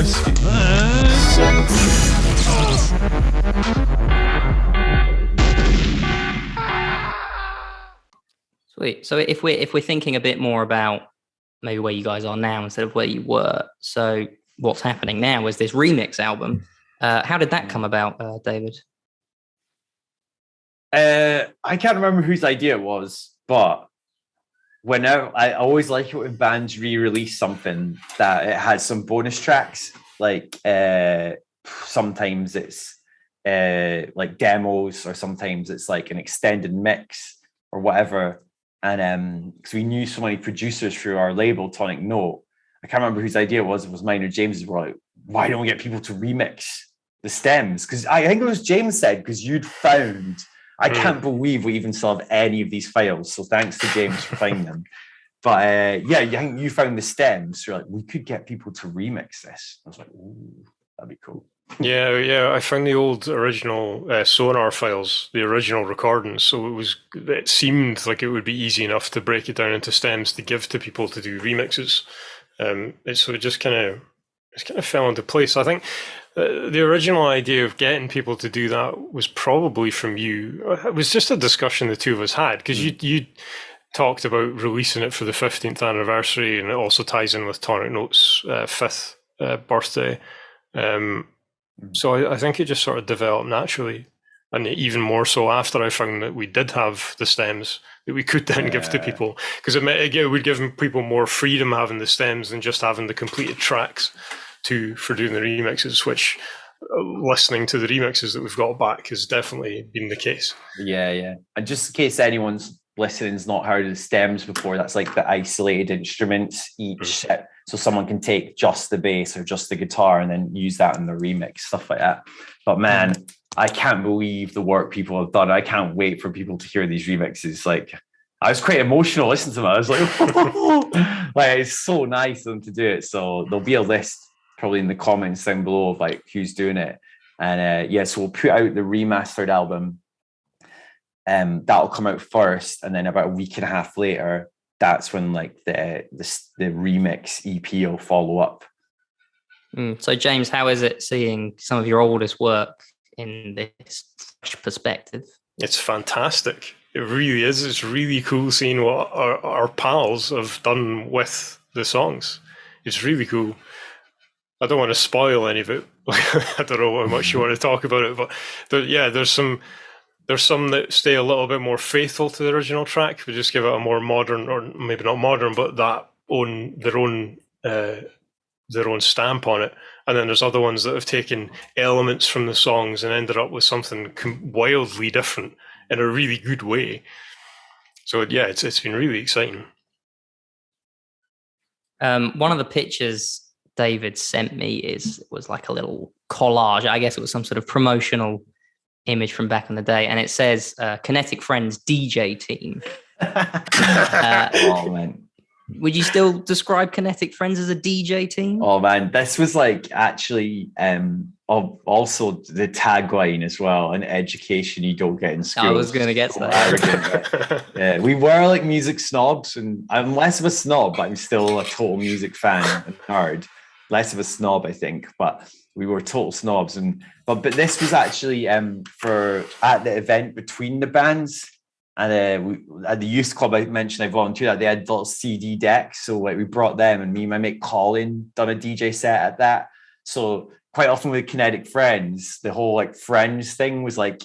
Whisky. Sweet. So if we're thinking a bit more about maybe where you guys are now instead of where you were, so what's happening now is this remix album. How did that come about, David? I can't remember whose idea it was, but whenever I always like it when bands re-release something that it has some bonus tracks. Like sometimes it's like demos, or sometimes it's like an extended mix or whatever. And because we knew so many producers through our label, Tonic Note, I can't remember whose idea it was mine or James's. Were like, why don't we get people to remix the stems? Because I think it was James said, because you'd found. I can't believe we even still have any of these files. So thanks to James for finding them. But yeah, I think you found the stems. So you're like, we could get people to remix this. I was like, ooh, that'd be cool. Yeah. I found the old original Sonar files, the original recordings. So it seemed like it would be easy enough to break it down into stems to give to people to do remixes. So it just kind of fell into place. I think the original idea of getting people to do that was probably from you. It was just a discussion the two of us had, because you talked about releasing it for the 15th anniversary, and it also ties in with Tonic Note's 5th birthday. So I think it just sort of developed naturally, and even more so after I found that we did have the stems that we could then give to people, because it would give people more freedom having the stems than just having the completed tracks for doing the remixes, which listening to the remixes that we've got back has definitely been the case. Yeah. And just in case anyone's listening's not heard of the stems before, that's like the isolated instruments each. So someone can take just the bass or just the guitar and then use that in the remix, stuff like that. But man, I can't believe the work people have done. I can't wait for people to hear these remixes. Like, I was quite emotional listening to them. I was like, like, it's so nice of them to do it. So there'll be a list probably in the comments down below of like who's doing it. And so we'll put out the remastered album. That'll come out first, and then about a week and a half later, that's when like the remix EP will follow up. So James, how is it seeing some of your oldest work in this fresh perspective? It's fantastic. It really is. It's really cool seeing what our pals have done with the songs. It's really cool. I don't want to spoil any of it. I don't know how much you want to talk about it, but there's some that stay a little bit more faithful to the original track, but just give it a more modern, or maybe not modern, but their own stamp on it. And then there's other ones that have taken elements from the songs and ended up with something wildly different in a really good way. So yeah, it's been really exciting. One of the pictures David sent me was like a little collage. I guess it was some sort of promotional image from back in the day, and it says Kinetic Friends DJ team. Oh man, would you still describe Kinetic Friends as a DJ team? Oh man, this was like actually also the tagline as well: an education you don't get in school. I was going to get to that. Yeah, we were like music snobs, and I'm less of a snob, but I'm still a total music fan and nerd. Less of a snob, I think, but we were total snobs. But this was actually for at the event between the bands, and we at the youth club I mentioned I volunteered at. They had little CD decks, so like we brought them, and me and my mate Colin done a DJ set at that. So quite often with Kinetic Friends, the whole like Friends thing was like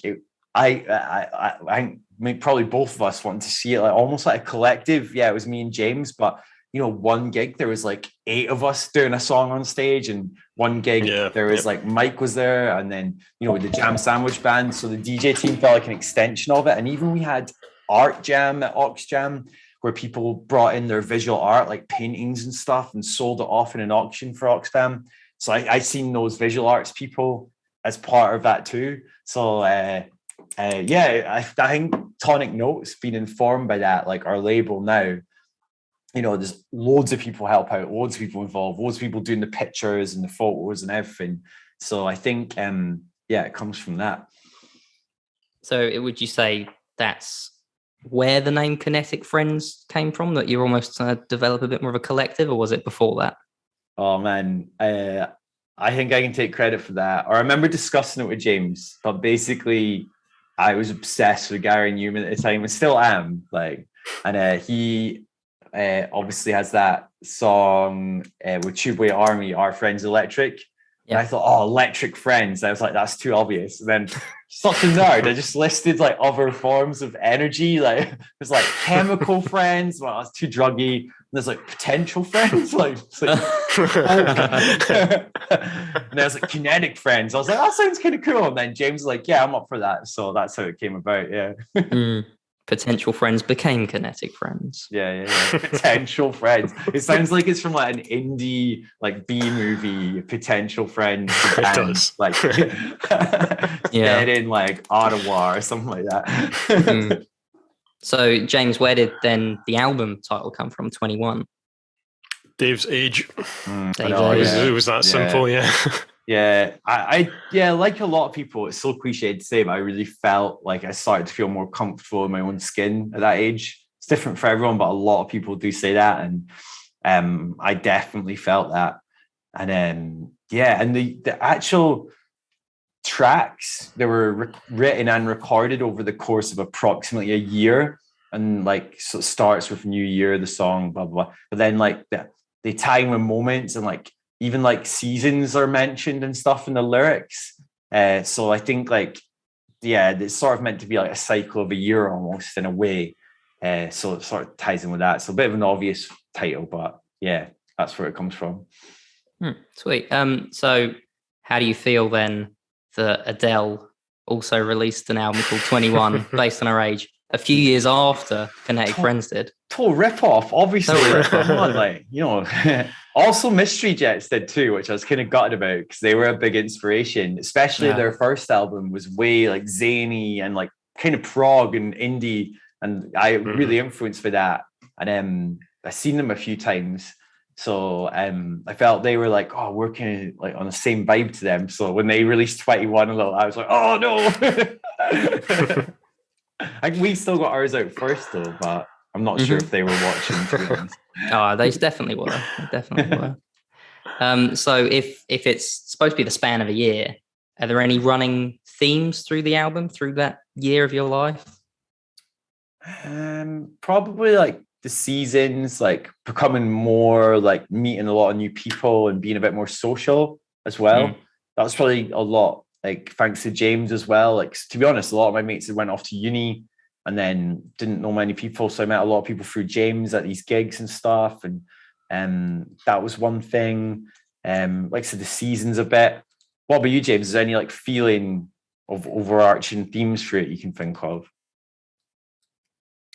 I think probably both of us wanted to see it like almost like a collective. Yeah, it was me and James, but one gig there was like 8 of us doing a song on stage, and one gig there was like Mike was there, and then with the Jam Sandwich Band, so the DJ team felt like an extension of it. And even we had art jam at Ox Jam, where people brought in their visual art like paintings and stuff and sold it off in an auction for Oxfam. So I seen those visual arts people as part of that too. So I think Tonic Note's been informed by that, like our label now. There's loads of people help out, loads of people involved, loads of people doing the pictures and the photos and everything. So I think, it comes from that. So would you say that's where the name Kinetic Friends came from, that you're almost trying to develop a bit more of a collective, or was it before that? Oh man, I think I can take credit for that. Or I remember discussing it with James, but basically I was obsessed with Gary Newman at the time and still am. Like, and he obviously has that song with Tubeway Army, Our Friends Electric. And I thought, oh, Electric Friends. I was like, that's too obvious. And then such a nerd, I just listed like other forms of energy. Like there's like chemical friends. Well, that's too druggy. And there's like potential friends. Like, and there's like kinetic friends. I was like, that sounds kind of cool. And then James was like, yeah, I'm up for that. So that's how it came about. Yeah. Potential friends became kinetic friends. Yeah. Potential friends. It sounds like it's from like an indie like B movie. Potential friends. It does. Like dead in like Ottawa or something like that. So James, where did then the album title come from? 21. Dave's age. It was that simple. Yeah. Yeah, I like a lot of people, it's so cliche to say, but I really felt like I started to feel more comfortable in my own skin at that age. It's different for everyone, but a lot of people do say that, and I definitely felt that. And then and the actual tracks, they were written and recorded over the course of approximately a year, and like so it starts with New Year, the song, blah blah blah. But then like the time and moments and like even like seasons are mentioned and stuff in the lyrics. So I think like, it's sort of meant to be like a cycle of a year almost in a way. So it sort of ties in with that. So a bit of an obvious title, but yeah, that's where it comes from. Sweet. So how do you feel then that Adele also released an album called 21 based on her age a few years after Kinetic Friends did? Total rip-off, obviously. Come on, like, you know. Also, Mystery Jets did too, which I was kind of gutted about because they were a big inspiration. Especially their first album was way like zany and like kind of prog and indie, and I really influenced by that. And I've seen them a few times, so I felt they were like, oh, we're kind of like on the same vibe to them. So when they released 21, I was like, oh no. I think we still got ours out first though, but I'm not sure if they were watching. Oh, they definitely were. So if it's supposed to be the span of a year, are there any running themes through the album through that year of your life? Probably like the seasons, like becoming more like meeting a lot of new people and being a bit more social as well. That was probably a lot, like thanks to James as well. Like to be honest, a lot of my mates had went off to uni and then didn't know many people, so I met a lot of people through James at these gigs and stuff, and that was one thing. Like I said, the seasons a bit. What about you, James? Is there any like feeling of overarching themes for it you can think of?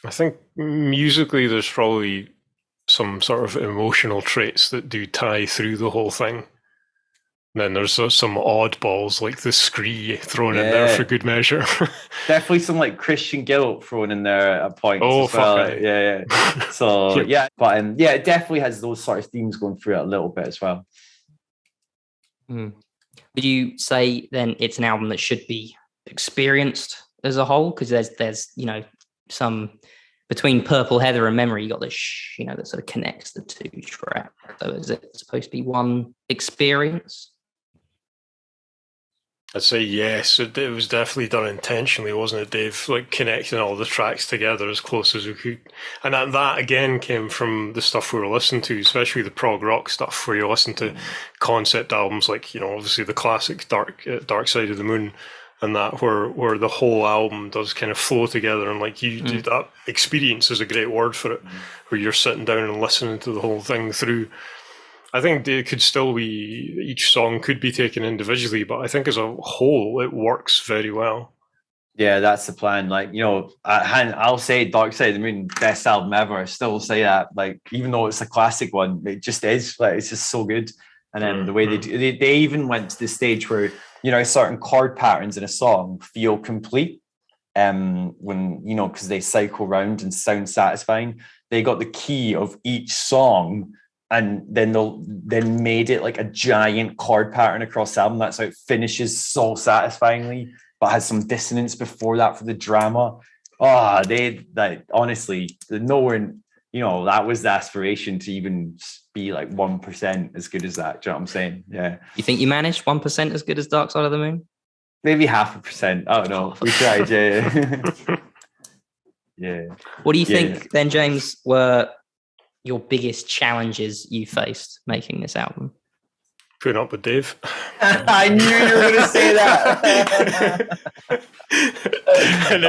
I think musically there's probably some sort of emotional traits that do tie through the whole thing. Then there's some oddballs like the scree thrown in there for good measure. Definitely some like Christian guilt thrown in there at points. Oh, as well. fuck Yeah. So but it definitely has those sort of themes going through it a little bit as well. Would you say then it's an album that should be experienced as a whole? Because there's some between Purple Heather and Memory, you got this that sort of connects the two tracks. So is it supposed to be one experience? I'd say yes. It was definitely done intentionally, wasn't it, Dave? Like connecting all the tracks together as close as we could. And that again came from the stuff we were listening to, especially the prog rock stuff where you listen to concept albums like, obviously the classic Dark Side of the Moon and that where the whole album does kind of flow together. And like you do that experience is a great word for it, where you're sitting down and listening to the whole thing through. I think they could still be, each song could be taken individually, but I think as a whole, it works very well. Yeah, that's the plan. Like, I'll say Dark Side of the Moon, best album ever. I still say that, like, even though it's a classic one, it just is. Like, it's just so good. And then the way they do, they even went to the stage where, certain chord patterns in a song feel complete. When, because they cycle round and sound satisfying. They got the key of each song and then made it like a giant chord pattern across the album. That's how it finishes so satisfyingly, but has some dissonance before that for the drama. They like honestly, nowhere that was the aspiration, to even be like 1% as good as that. Do you know what I'm saying? Yeah. You think you managed 1% as good as Dark Side of the Moon? Maybe 0.5%. I don't know. We tried, yeah. Yeah. What do you think then, James, were your biggest challenges you faced making this album? Putting up with Dave. I knew you were going to say that. And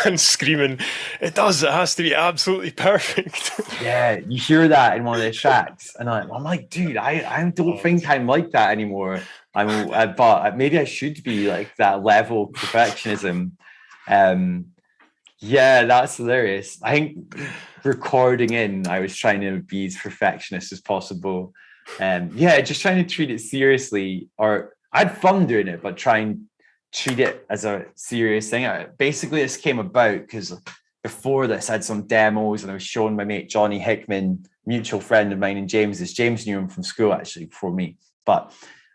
him screaming, it has to be absolutely perfect. Yeah, you hear that in one of the tracks, and I'm like, dude, I don't think I'm like that anymore. But maybe I should be like that level of perfectionism. Yeah, that's hilarious. I think recording I was trying to be as perfectionist as possible. Just trying to treat it seriously, or I had fun doing it, but try and treat it as a serious thing. Basically, this came about because before this, I had some demos, and I was showing my mate Johnny Hickman, mutual friend of mine, and James knew him from school actually before me.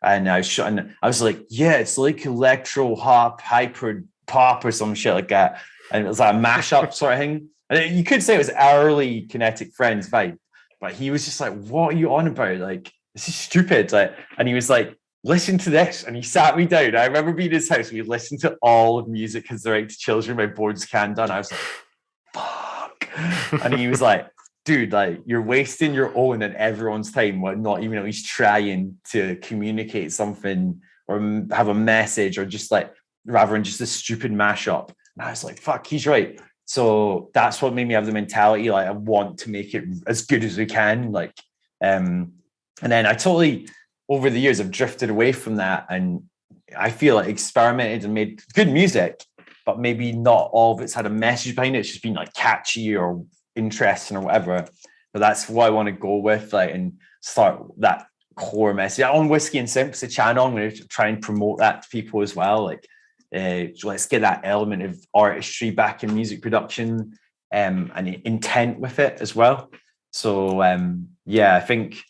And I was like, yeah, it's like electro hop, hyper pop, or some shit like that. And it was like a mashup sort of thing. And you could say it was early Kinetic Friends vibe, but he was just like, what are you on about? Like, this is stupid. And he was like, listen to this. And he sat me down. I remember being in his house. We listened to all of Music Has the Right to Children by Boards Can Done. I was like, fuck. And he was like, dude, like, you're wasting your own and everyone's time while not even at least trying to communicate something or have a message, or just like, rather than just a stupid mashup. And I was like, fuck, he's right. So that's what made me have the mentality, like, I want to make it as good as we can. Like, and then I totally, over the years, I've drifted away from that. And I feel like experimented and made good music, but maybe not all of it's had a message behind it. It's just been like catchy or interesting or whatever. But that's what I want to go with, like, and start that core message. On Whisky and Synths, the channel, I'm going to try and promote that to people as well. Like, let's get that element of artistry back in music production, and intent with it as well. So I think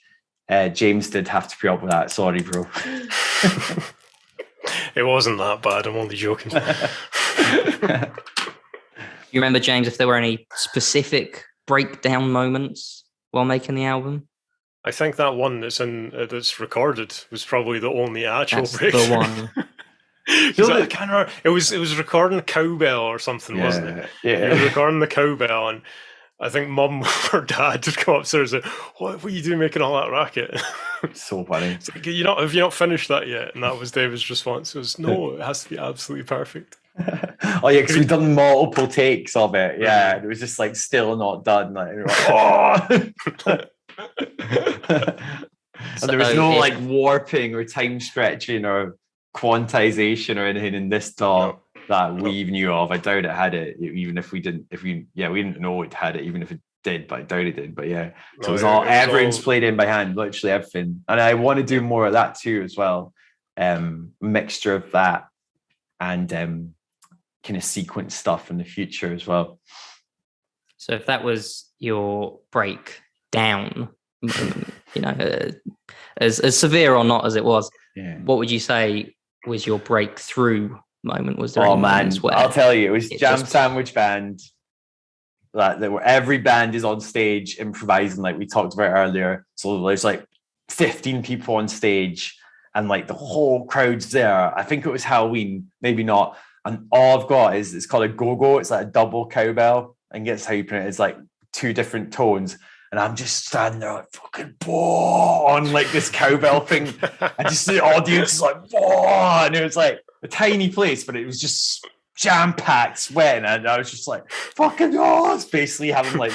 James did have to put up with that. Sorry, bro. It wasn't that bad. I'm only joking. You remember, James, if there were any specific breakdown moments while making the album? I think that one that's recorded was probably the only actual breakdown. The one. I can't remember. It was recording Cowbell or something, wasn't it? Yeah. You were recording the Cowbell, and I think Mum or Dad just come upstairs and said, what are you doing making all that racket? So funny. It's like, have you not finished that yet? And that was David's response. It was, no, it has to be absolutely perfect. Oh yeah, because we've done multiple takes of it. Yeah, it was just like still not done. Like, oh. And there was no like warping or time stretching or quantization or anything in this talk that we even knew of. I doubt it had it, even if we didn't. We didn't know it had it, even if it did. But I doubt it did. But yeah, so it was all everything's played in by hand, literally everything. And I want to do more of that too as well. Mixture of that and kind of sequence stuff in the future as well. So if that was your breakdown, as severe or not as it was, what would you say was your breakthrough moment? Was there? Oh man, I'll tell you, it was Jam Sandwich Band. Where every band is on stage improvising, like we talked about earlier. So there's like 15 people on stage, and like the whole crowd's there. I think it was Halloween, maybe not. And all I've got is, it's called a go-go. It's like a double cowbell, and guess how you pronounce it. It's like two different tones. And I'm just standing there like fucking on like this cowbell thing. And just the audience is like, and it was like a tiny place, but it was just jam-packed, sweating. And I was just like, fucking it's basically having like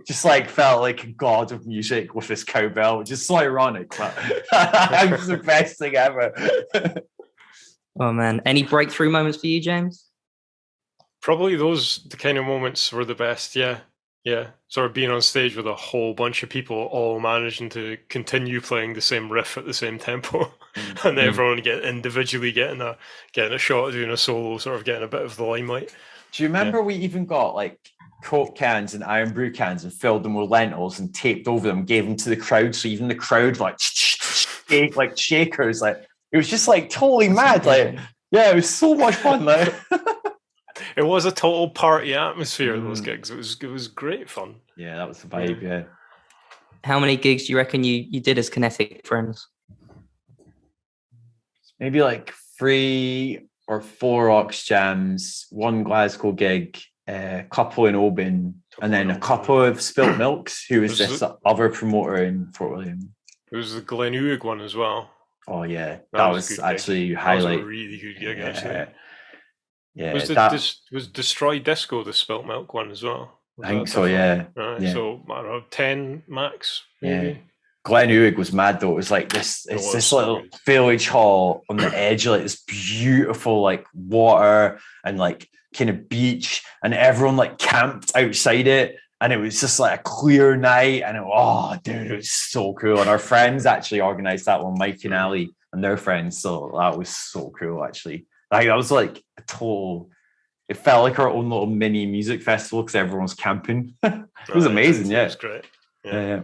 just like felt like a god of music with this cowbell, which is so ironic, but it was the best thing ever. Oh man, any breakthrough moments for you, James? Probably the kind of moments were the best. Yeah. Sort of being on stage with a whole bunch of people all managing to continue playing the same riff at the same tempo, and everyone individually getting a shot at doing a solo, sort of getting a bit of the limelight. Do you remember we even got like Coke cans and Iron Brew cans and filled them with lentils and taped over them, gave them to the crowd, so even the crowd like shakers, like it was just like totally mad. Like, yeah, it was so much fun. Like, it was a total party atmosphere. Those gigs, it was great fun. Yeah, that was the vibe. Yeah. How many gigs do you reckon you did as Kinetic Friends? Maybe like 3 or 4 Aux jams, 1 Glasgow gig, a couple in Oban, and then a couple of Spilt Milks, who was this other promoter in Fort William. It was the Glenouig one as well. Oh yeah, that was actually highlight. That was a really good gig, actually. Yeah, was Destroy Disco the Spilt Milk one as well? I think so. Yeah. Right. Yeah. So I don't know, 10 max. Maybe. Yeah. Glenouig was mad though. It was like this. It's this little village hall on the edge of like this beautiful like water and like kind of beach, and everyone like camped outside it. And it was just like a clear night, and it was so cool. And our friends actually organized that one, Mike and Ali and their friends. So that was so cool, actually. Like that was like a total. It felt like our own little mini music festival because everyone's camping. It was amazing. Yeah, it was great. Yeah.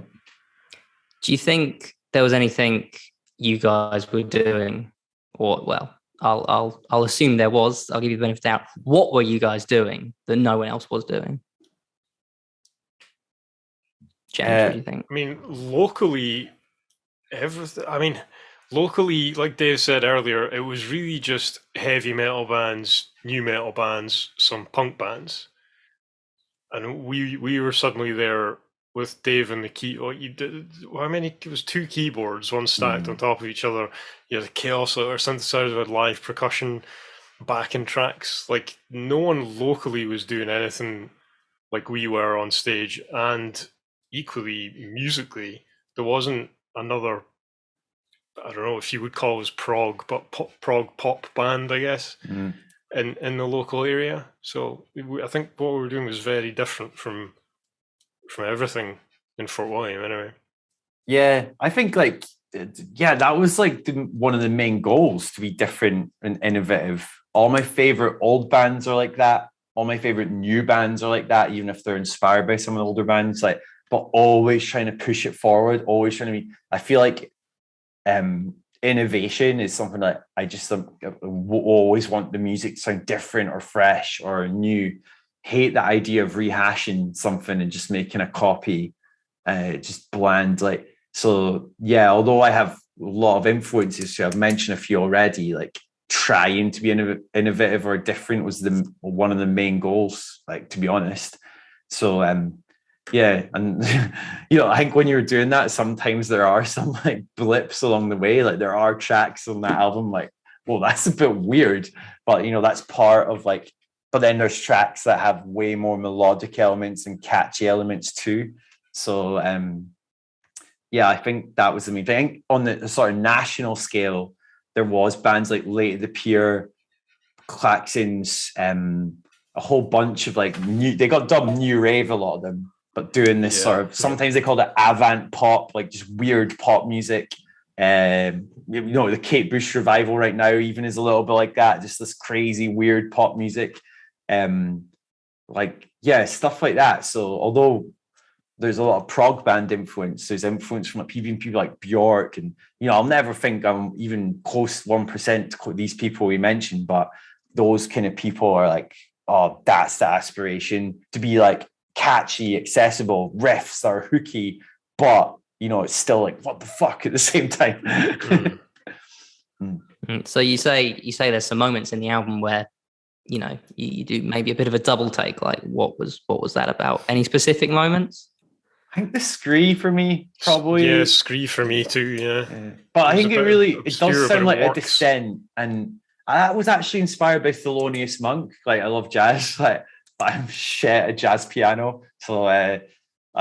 Do you think there was anything you guys were doing, or well, I'll assume there was. I'll give you the benefit of the doubt. What were you guys doing that no one else was doing? James, what do you think? I mean, locally, everything. I mean, locally, like Dave said earlier, it was really just heavy metal bands, new metal bands, some punk bands, and we were suddenly there with Dave and the key. How many? It was 2 keyboards, one stacked on top of each other. You had the Chaos or synthesizer with live percussion, backing tracks. Like no one locally was doing anything like we were on stage, and equally musically, there wasn't another, I don't know if you would call it prog, but prog pop band, I guess, in the local area. So I think what we were doing was very different from everything in Fort William, anyway. Yeah, I think like that was like one of the main goals, to be different and innovative. All my favorite old bands are like that. All my favorite new bands are like that, even if they're inspired by some of the older bands. Like, but always trying to push it forward. Always trying to be. I feel like innovation is something that I just always want the music to sound different or fresh or new. Hate the idea of rehashing something and just making a copy, just bland. Like, so yeah, although I have a lot of influences, so I've mentioned a few already, like trying to be innovative or different was one of the main goals, like, to be honest. So yeah, and I think when you're doing that, sometimes there are some like blips along the way. Like there are tracks on that album, like, well, that's a bit weird, but that's part of like. But then there's tracks that have way more melodic elements and catchy elements too. So yeah, I think that was the main thing. I think on the sort of national scale, there was bands like Late of the Pier, Klaxons, a whole bunch of like new. They got dubbed new rave, a lot of them, but doing this sort of, sometimes they called it avant pop, like just weird pop music. The Kate Bush revival right now even is a little bit like that, just this crazy weird pop music. Stuff like that. So although there's a lot of prog band influence, there's influence from people like Bjork, and I'll never think I'm even close 1% to these people we mentioned, but those kind of people are like, oh, that's the aspiration, to be like catchy, accessible riffs that are hooky, but it's still like, what the fuck at the same time. So you say there's some moments in the album where you do maybe a bit of a double take. Like what was that about? Any specific moments? I think the Scree for me, probably. Yeah, Scree for me too, yeah. But I think it does sound like a Descent, and that was actually inspired by Thelonious Monk. Like, I love jazz, but I'm shit at jazz piano. So I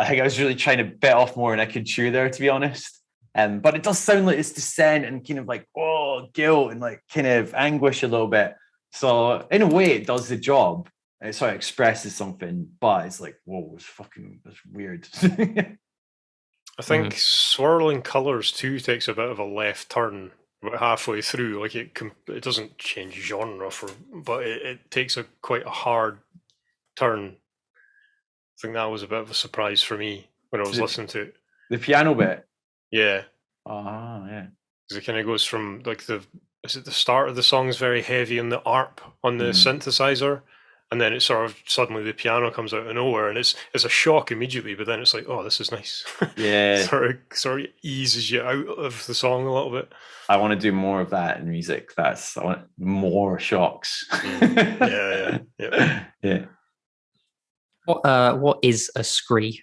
think I was really trying to bit off more than I could chew there, to be honest. But it does sound like it's Descent and kind of like, guilt and like kind of anguish a little bit. So in a way, it does the job. It sort of expresses something, but it's like, whoa, it's weird. I think Swirling Colours too takes a bit of a left turn about halfway through. Like it doesn't change genre, but it takes quite a hard turn. I think that was a bit of a surprise for me when I was listening to it. The piano bit? Yeah. Yeah. Because it kind of goes from like the start of the song is very heavy on the ARP on the synthesizer, and then it sort of suddenly the piano comes out of nowhere, and it's a shock immediately. But then it's like, oh, this is nice. Yeah, sort of eases you out of the song a little bit. I want to do more of that in music. I want more shocks. Yeah. What is a scree?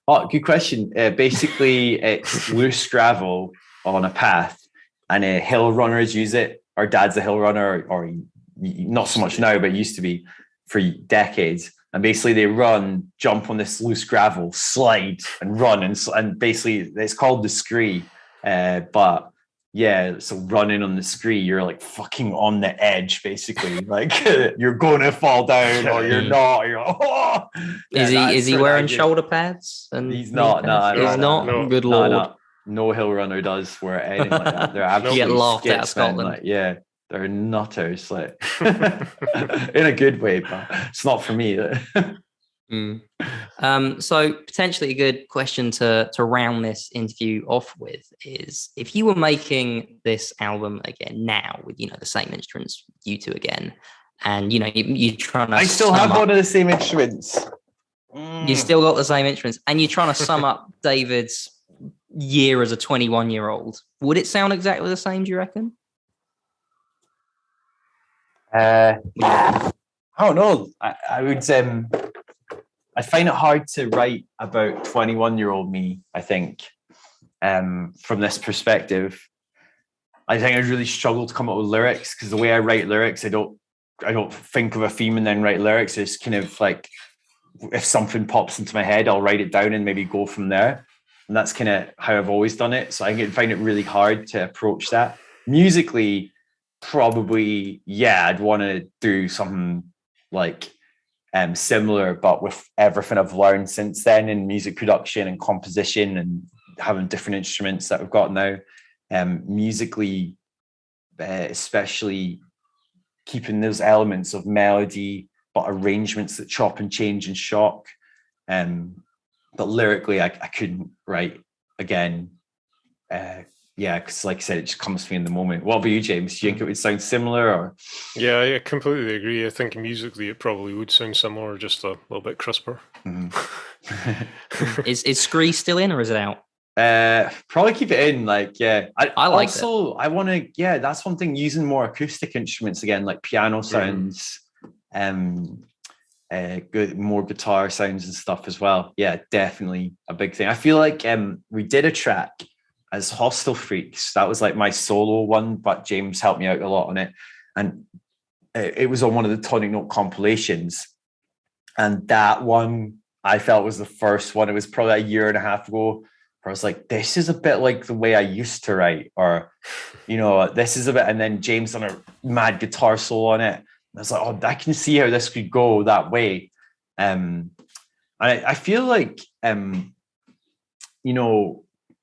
Oh, good question. Basically, it's loose gravel on a path, and hill runners use it. Our dad's a hill runner, or not so much now, but used to be for decades. And basically, they run, jump on this loose gravel, slide, and run, and basically, it's called the scree. But yeah, so running on the scree, you're like fucking on the edge, basically. Like you're going to fall down, or you're not. You're like, oh! Yeah, is he wearing shoulder pads? And he's not. He's not. No. Good lord. No hill runner does wear anything like that. They're absolutely you get laughed out of skits, man. Scotland. Like, yeah, they're nutters, like in a good way, but it's not for me. So potentially a good question to round this interview off with is, if you were making this album again now with the same instruments, you two again, and you're trying to, I still have one of the same instruments. You still got the same instruments, and you're trying to sum up David's year as a 21-year-old, would it sound exactly the same, do you reckon? I don't know. I would I find it hard to write about 21-year-old me, I think, from this perspective. I think I really struggle to come up with lyrics, because the way I write lyrics, I don't think of a theme and then write lyrics. It's kind of like, if something pops into my head, I'll write it down and maybe go from there. And that's kind of how I've always done it. So I find it really hard to approach that. Musically, probably, yeah, I'd want to do something like similar, but with everything I've learned since then in music production and composition and having different instruments that we've got now. Musically, especially keeping those elements of melody, but arrangements that chop and change and shock. But lyrically, I couldn't write again. Because like I said, it just comes to me in the moment. What about you, James? Do you think it would sound similar? Or yeah, I completely agree. I think musically it probably would sound similar, just a little bit crisper. Mm-hmm. Is Scree still in, or is it out? Probably keep it in. Like, yeah, I like also it. I want to. Yeah, that's one thing. Using more acoustic instruments again, like piano sounds, good, more guitar sounds and stuff as well. Yeah, definitely a big thing. I feel like we did a track as Hostel Freaks. That was like my solo one, but James helped me out a lot on it. And it was on one of the Tonic Note compilations. And that one I felt was the first one. It was probably a year and a half ago, where I was like, this is a bit like the way I used to write, or, this is a bit, and then James done a mad guitar solo on it. And I was like, oh, I can see how this could go that way. And I feel like,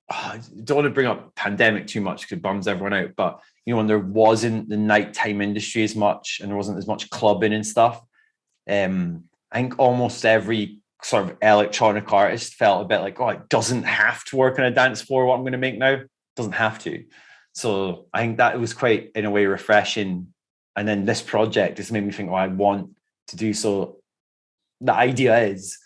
I don't want to bring up pandemic too much because it bums everyone out, but when there wasn't the nighttime industry as much and there wasn't as much clubbing and stuff, I think almost every sort of electronic artist felt a bit like, oh, it doesn't have to work on a dance floor. What I'm going to make now doesn't have to. So I think that was quite, in a way, refreshing. And then this project just made me think, oh, I want to do so. The idea is,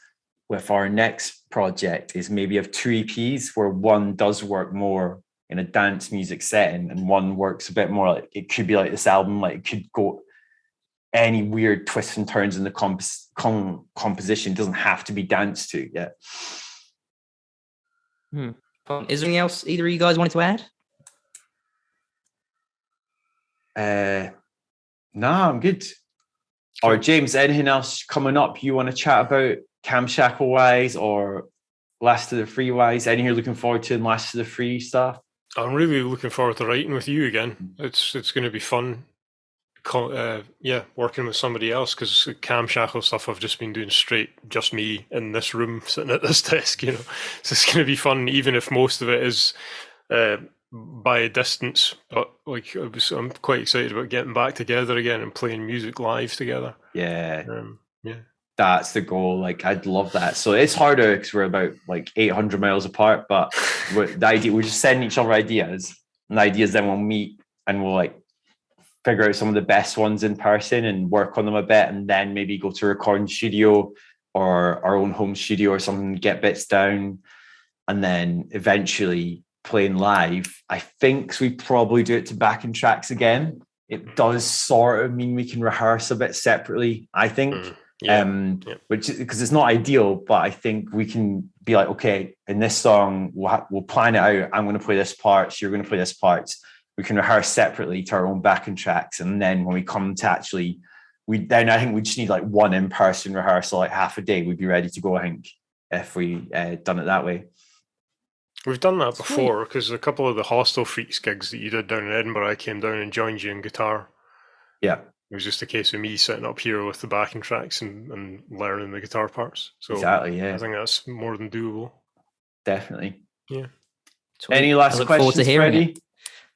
with our next project, is maybe have 2 EPs where one does work more in a dance music setting and one works a bit more like, it could be like this album, like it could go any weird twists and turns in the composition. It doesn't have to be danced to. Yeah. Is there anything else either of you guys wanted to add? No, I'm good. Or James, anything else coming up you want to chat about, Camshackle wise or Last of the Free wise? Any you're looking forward to in Last of the Free stuff? I'm really looking forward to writing with you again. It's going to be fun. Working with somebody else, because Camshackle stuff I've just been doing just me in this room sitting at this desk. So it's going to be fun, even if most of it is by a distance. But I'm quite excited about getting back together again and playing music live together. Yeah. That's the goal. Like, I'd love that. So it's harder because we're about 800 miles apart, but the idea, we're just sending each other ideas, and the ideas then we'll meet and we'll figure out some of the best ones in person and work on them a bit, and then maybe go to a recording studio or our own home studio or something, get bits down, and then eventually playing live. I think we probably do it to backing tracks again. It does sort of mean we can rehearse a bit separately, I think. Which, because it's not ideal, but I think we can be like, okay, in this song we'll plan it out. I'm going to play this part, so you're going to play this part. We can rehearse separately to our own backing tracks, and then when we come to actually, I think we just need like one in-person rehearsal, like half a day. We'd be ready to go, I think, if we done it that way. We've done that before, because a couple of the Hostel Freaks gigs that you did down in Edinburgh, I came down and joined you in guitar. Yeah. It was just a case of me sitting up here with the backing tracks and learning the guitar parts. So exactly, yeah. I think that's more than doable. Definitely. Yeah. Sweet. Any last questions, Freddie?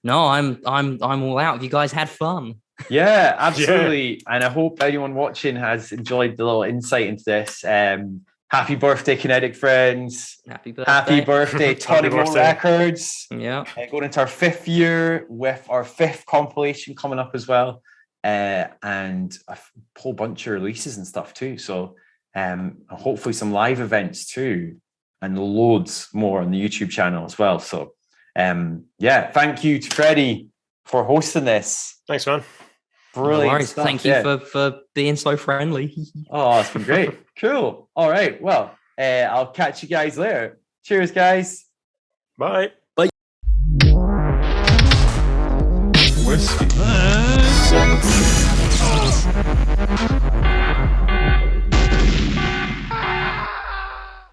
No, I'm all out. Have you guys had fun? Yeah, absolutely. Yeah. And I hope anyone watching has enjoyed the little insight into this. Happy birthday, Kinetic Friends. Happy birthday. Happy birthday, Tony Records. Yeah. Going into our 5th year with our 5th compilation coming up as well. And a whole bunch of releases and stuff too. So hopefully some live events too, and loads more on the YouTube channel as well. So thank you to Freddie for hosting this. Thanks, man. Brilliant. No worries. Stuff. Thank you for being so friendly. Oh, it's been great. Cool. All right. Well, I'll catch you guys later. Cheers, guys. Bye.